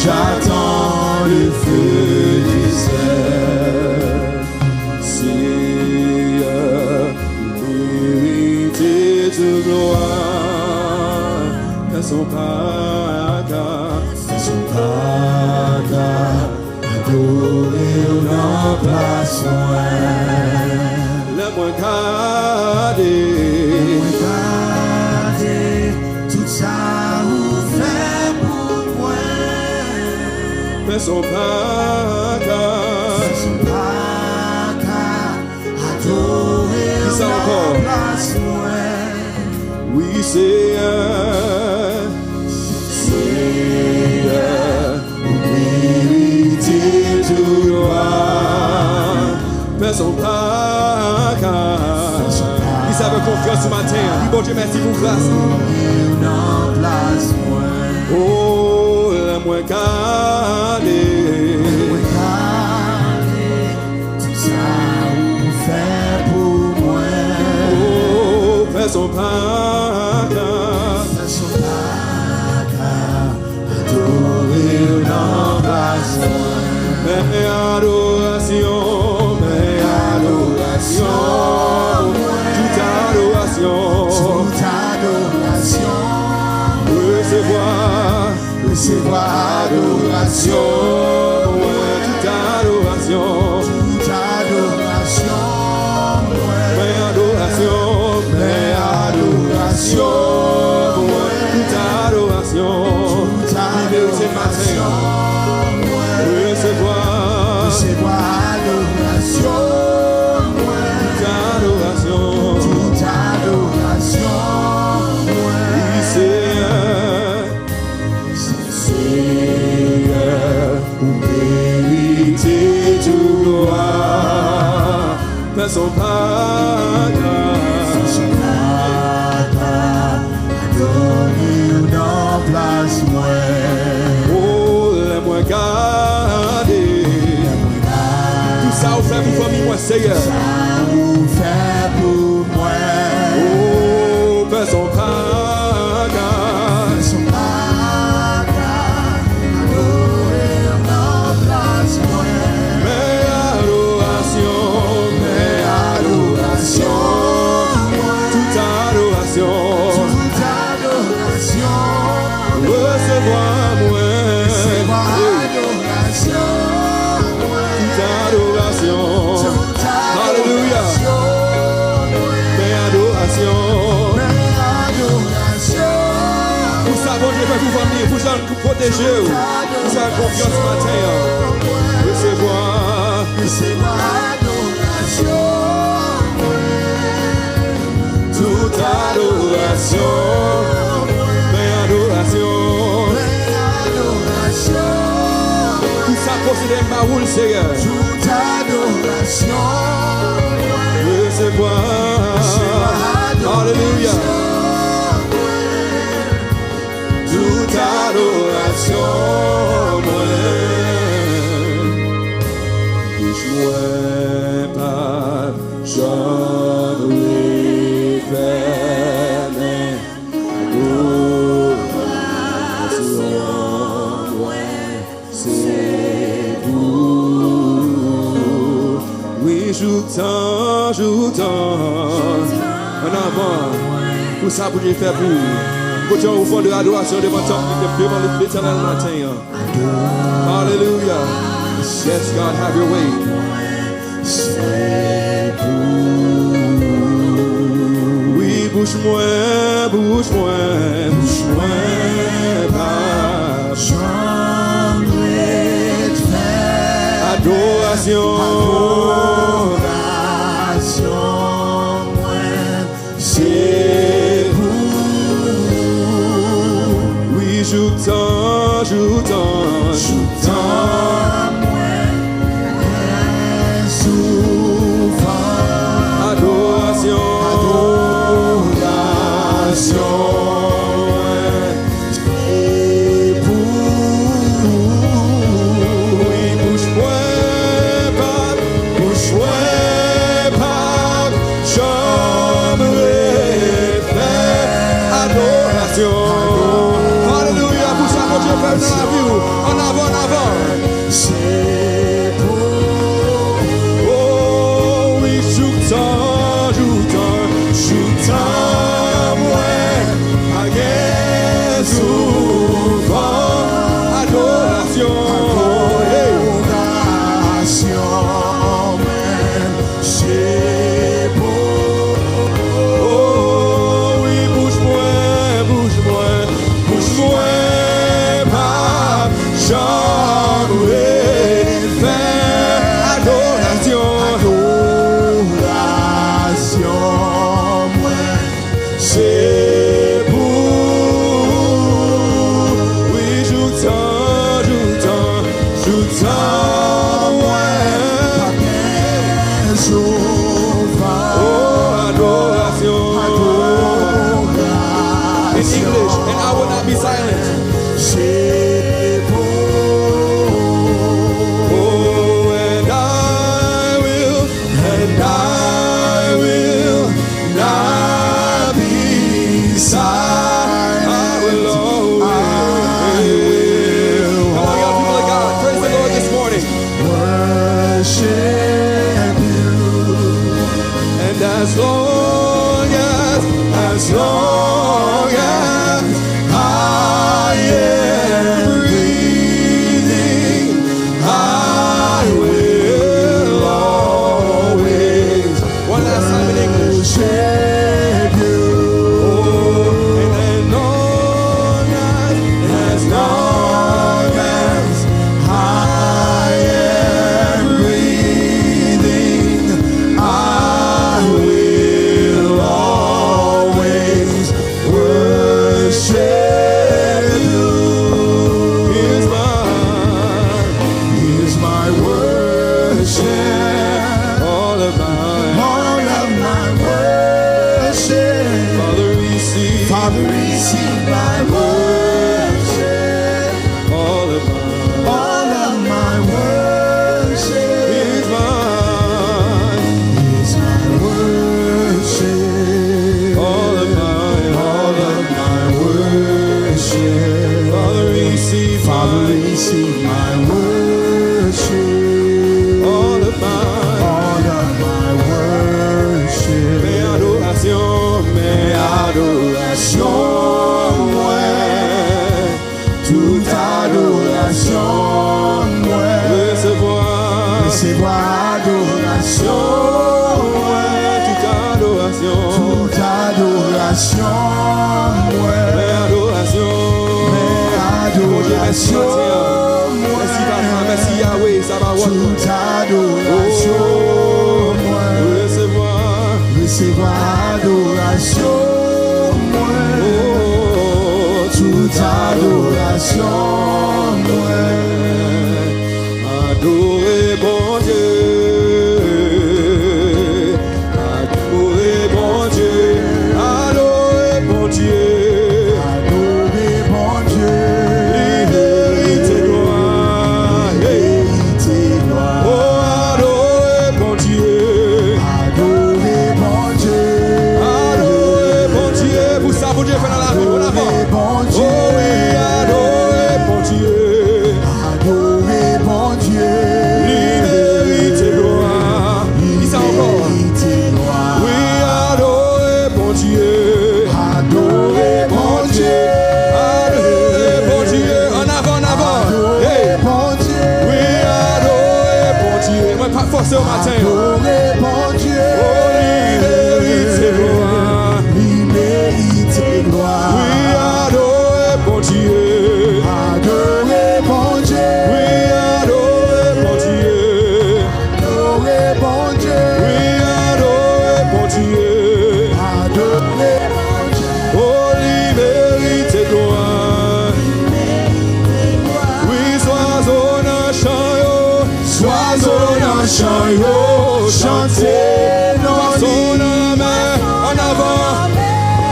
j'attends le feu du ciel. Seigneur, mérité de gloire, ne sont pas adorer dans place le moins gardé, tout ça vous fait pour moi. Mais son pas adorer dans place oui, Seigneur, vous méritez tout gloire. Mais son pas il savait confiance ce matin. Bon Dieu, merci pour grâce. Oh, la moins calée. Tout ça vous fait pour moi. Oh, fais son pas. Adorer dans place. Mais adoration. Toute adoration, recevoir adoration, toute adoration, mais adoration, toute adoration, libéré ce matin, recevoir adoration. Toute adoration, oui, Seigneur, vous méritez tout gloire, mais son pas adorez dans place moi. Oh, les moins gardés, tout ça vous fait pour famille moi, Seigneur. Fait pour moi. Oh, fais son pas adorer dans place moi. Mais adoration, toute adoration, recevoir moi. Toute adoration. Alléluia. Vous savez, Dieu fait pour famille, vous allez nous protéger. Vous avez confiance ce matin. Recevoir adoration. Toute adoration. Mais adoration. Tout ça possédé par vous, le Seigneur. Toute adoration. Recevoir. Alléluia. Toute adoration, touche-moi pas, j'en ai fait, adoration, c'est vous. Oui, joue tant. En avant, pour ça, pour faire pour vous. Put your fond de adoration devant l'éternel matin. Alléluia. Yes, God, have your way. Oui, bouche-moi, pas. Adoration. C'est oui, joue tant, adoration, oui, bouche-moi pas, j'aimerais faire adoration. Alléluia, pour ça que Dieu fait dans la vie. En avant tout temps, oh, adoration. In English, and I will not be silent. Oh, and I will not be silent. I will always. Come on, young people of God, praise the Lord this morning. Worship you. And as long as I am breathing, I will always. One last time in English. Worship you. Oh, and as long as I am breathing, I will always worship you. Here's my worship, all of mine. all of my worship. Father, receive my worship, all of mine. all of my worship. Here's my Worship, all of mine. all of my worship. Father, receive my worship, all of mine. all of my worship. Mes adorations, Mwen, toute adoration, Mwen, recevoir adoration, Mwen, toute adoration. toute adoration, Mwen, Mes adorations. Bon Dieu, merci Mathieu. Merci Papa, merci Yahweh, ça va voir. toute adoration, Mwen, Recevoir adoration, Mwen, toute adoration, Mwen. adorer bon Dieu, adorer bon Dieu, adorer bon Dieu, Adorer bon Dieu, vérité gloire, vérité, gloire. oh adorer bon Dieu, Adorer bon Dieu, adorer bon Dieu, pour ça bon Dieu fait dans la vie, on adorer avance. bon Oh Dieu, oui, adorer bon Dieu, adorer bon Dieu, vérité gloire, dis ça encore. vérité, gloire. Oui, adorer bon Dieu. Adorer bon Dieu, Adorer bon Dieu. En avant, en avant. Hey. adorer bon Dieu, Oui, adorer bon Dieu. Moi, pas forcer au matin. adorer bon Dieu, Oh, vérité gloire. vérité, gloire. Oui, adorer bon Dieu. Adorer bon Dieu, Oui, adorer bon Dieu. adorer bon Dieu, Oui, adorer bon Dieu. adorer bon Dieu. Oh, vérité gloire. Oui, sois dans chant yo. Sois dans chant yo, chantez non Passons dans la main. En avant.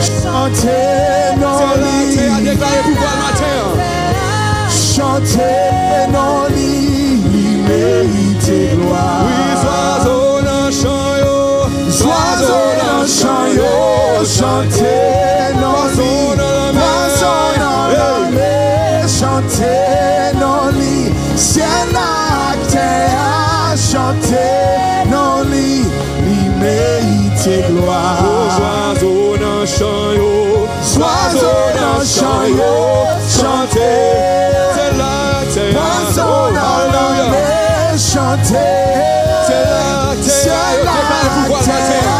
chantez non C'est là que a déclaré pouvoir le matin. chantez non mérite gloire. Oui, sois dans chant yo. Sois dans chant yo, chantez non Passons dans la main. chantez non ciel la terre, chantez non mérite gloire. Oh, sois dans chant yo. Sois dans chant yo. Chantez. C'est là que Passons dans la alléluia. mer, chantez. C'est là que C'est la déclaré pouvoir le matin. En terre,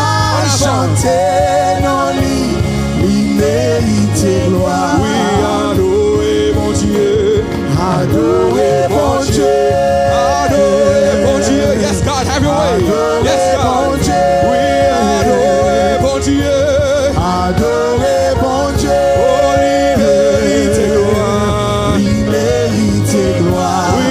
avant. chantez non mérite gloire. Oui, adorer mon Dieu. Adorer bon Dieu, Adorer bon Dieu. Yes, God, have your way. Yes, adorer bon God. Dieu, Oui, adorer bon Dieu. adorer bon Dieu, Oh, vérité gloire. mérite gloire. Oui,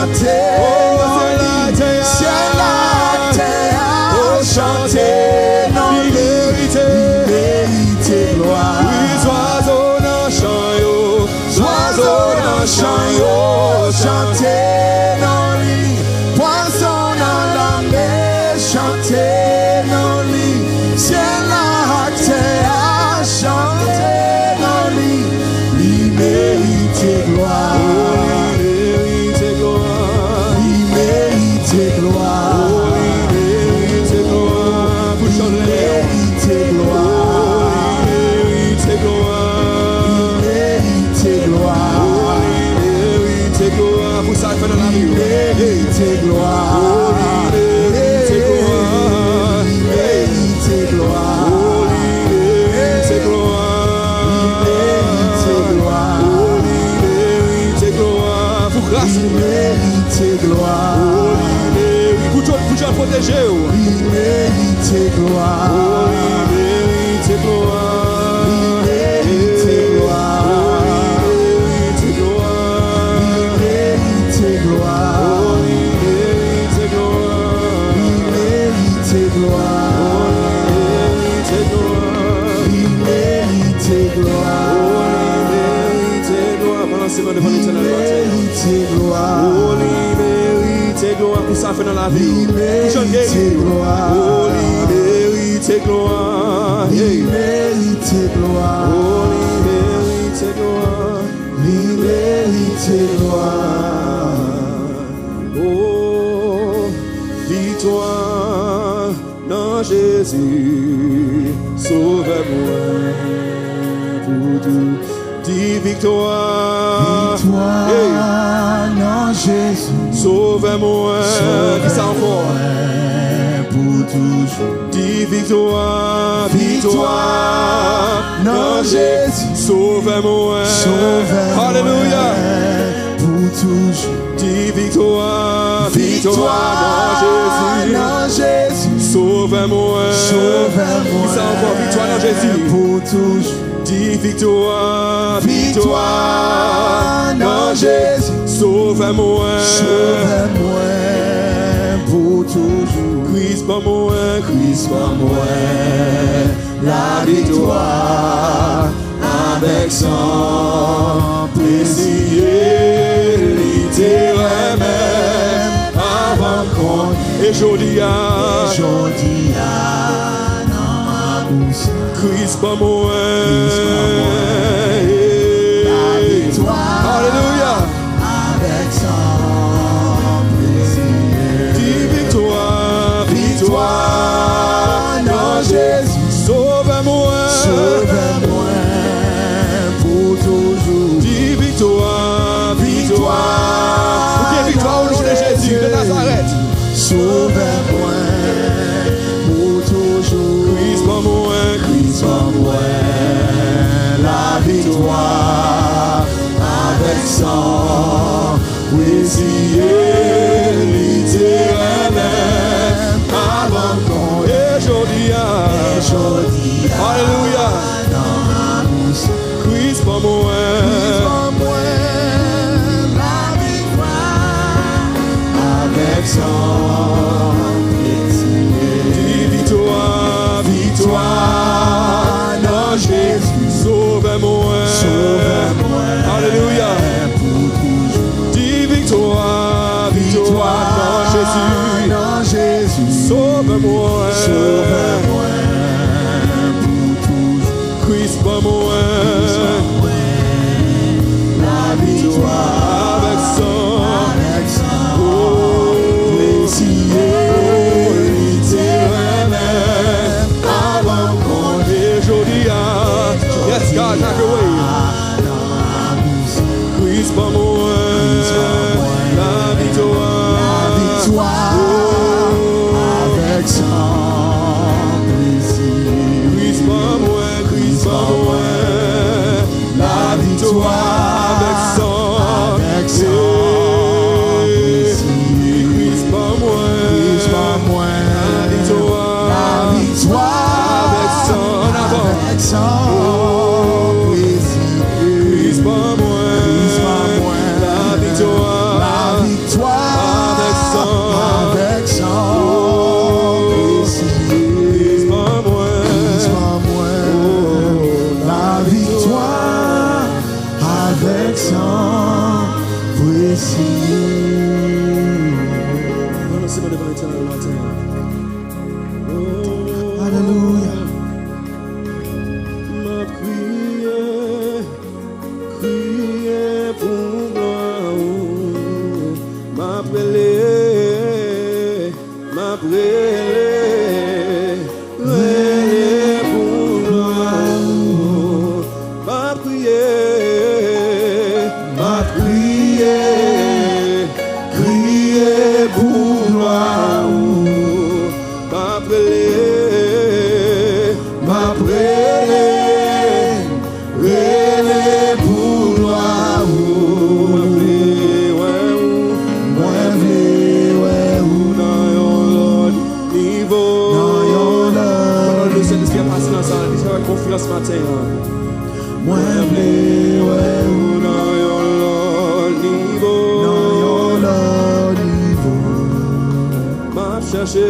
chanter non li, ciel la terre a chanter non li, mérite gloire. Oui, oiseau dans champ yo, Oiseau dans champ yo, chanter non li, poisson dans la mer, chanter non li, ciel la terre a chanter non li, li mérite gloire. Protégez vous. Il mérite gloire. Il mérite gloire. Il mérite gloire. Il mérite gloire. Il mérite gloire. Il mérite gloire. Il mérite gloire. Il mérite gloire. Gloire pour ça fait dans la vie. Il mérite gloire. Oh, il mérite gloire. Il mérite gloire. Oh, il mérite gloire. Il mérite gloire. Oh, victoire dans Jésus. Sauve-moi pour tout. Dis victoire. Victoire dans Jésus. Sauve-moi, dis ça encore. Pour toujours. Dis victoire, Victoire dans Jésus. Sauve-moi, Sauve-moi. Alléluia. Pour toujours. Dis victoire, victoire dans Jésus. Sauve-moi, Sauve-moi. Dis ça encore, victoire dans Jésus. Pour toujours. Dis victoire, Victoire dans Jésus. Sauve-moi, Sauve-moi pour toujours. Christ pas moi, Christ pas moi. La victoire avec son plaisir littéraire même avant qu'on et Jodia, dans ma bouche. Christ pas moi. La victoire. Alléluia. Avec son plaisir. Dis victoire, Victoire dans Jésus. Sauve-moi, Sauve-moi pour toujours. dis victoire, victoire. Ok, victoire au nom de Jésus de Nazareth. Sauve-moi pour toujours. Christ pas moi, Christ en moi. La victoire avec son plaisir littéraire avant qu'on et Jodia. Alléluia. dans ma bouche. Christ pas moi. Christ en moi. La victoire avec son plaisir. Dis victoire, victoire dans Jésus. Sauve-moi. Sauve-moi. Alléluia. Pour toujours. Dis victoire, victoire dans Jésus. Dans Jésus. Sauve-moi. Sauve-moi pour toujours. Christ pas moi. La victoire Avec son plaisir littéraire avant qu'on et Jodia. Yes, God, knock away. Christ pas moi. La victoire. avec son plaisir. Christ pas moi, Christ pas moi. La victoire avec son plaisir. Christ pas moi. La victoire. La victoire avec son avant. avec son plaisir. Christ pas moi. La victoire. La victoire Confiance matin. Mwen vle wè ou Dans yon niveau. M'a cherché.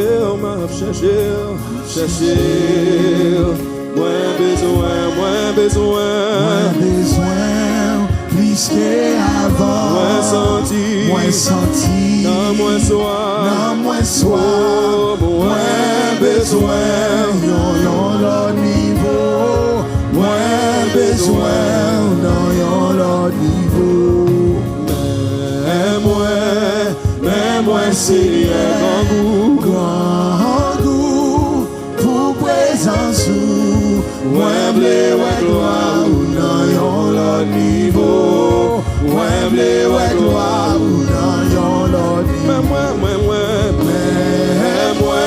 Mwen besoin. Plus que avant. Mwen senti. Dans mwen soir. Mwen besoin. Yon l'autre niveau. Mwen besoin. Dans yon l'autre niveau. Mais moi c'est grand goût pour présence ou moi blé ouais gloire ou dans yon l'autre niveau. Moi blé ouais gloire ou dans yon l'autre niveau. Mais moi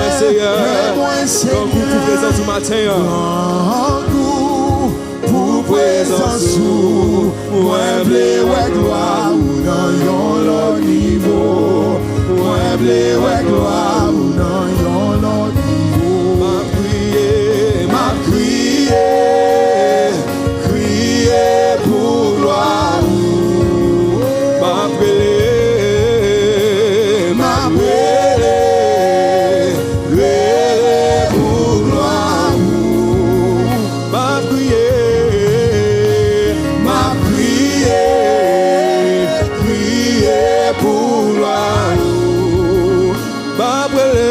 c'est grand goût pour présence du matin. Grand goût pour présence ou moi blé ouais gloire ou dans yon l'autre niveau. Moi blé ouais gloire ou dans yon l'autre niveau. M'a crié pour gloire. M'a brûlé pour gloire. M'a crié pour gloire. M'a brûlé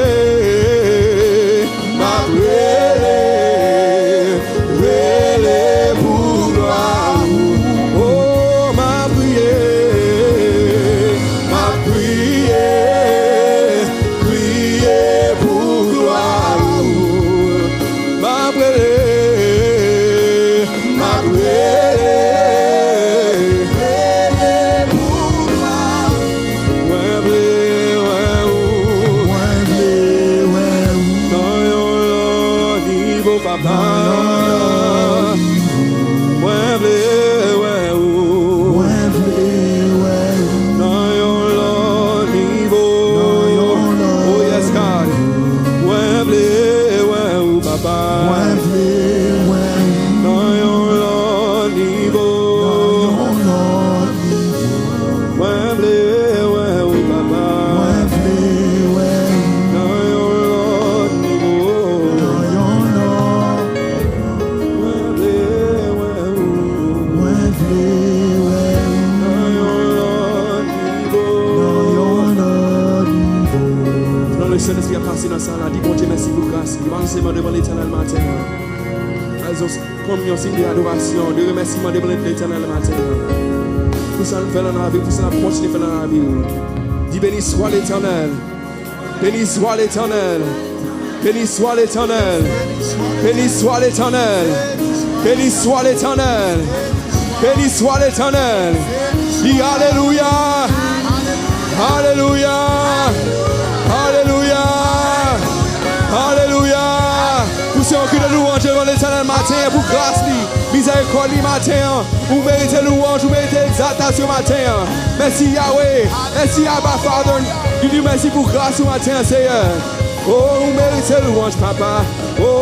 pour gloire. Oh, m'a prié pour gloire. M'a brûlé pour gloire. Dans yon niveau, papa. Mwen vle ouais ou. Dans yon niveau. Oh yes God. Mwen vle ouais ou papa. Dans yon niveau. Mwen vle ouais ou papa. Dans yon niveau. Mwen vle ouais ou. Dans le Saint-Esprit a passé dans ça, dit bon Dieu merci pour grâce. Demandez devant l'Éternel matin. Comme un signe d'adoration, de remerciement devant l'Éternel matin. Pour ça nous fait dans la vie, pour ça nous continuons à faire dans la vie. Dis béni soit l'Éternel. Béni soit l'Éternel. Béni soit l'Éternel. Béni soit l'Éternel. Béni soit l'Éternel. Béni soit l'Éternel. Dis Alléluia. Alléluia. Alléluia. Alléluia. Pour ceux qui nous louent devant l'Éternel matin, pour grâce, miséricorde matin, vous méritez louange, vous méritez exaltation matin. Merci Yahweh. Merci Abba Father. Dis merci pour grâce matin, Seigneur. Oh, vous méritez louange, papa. Oh.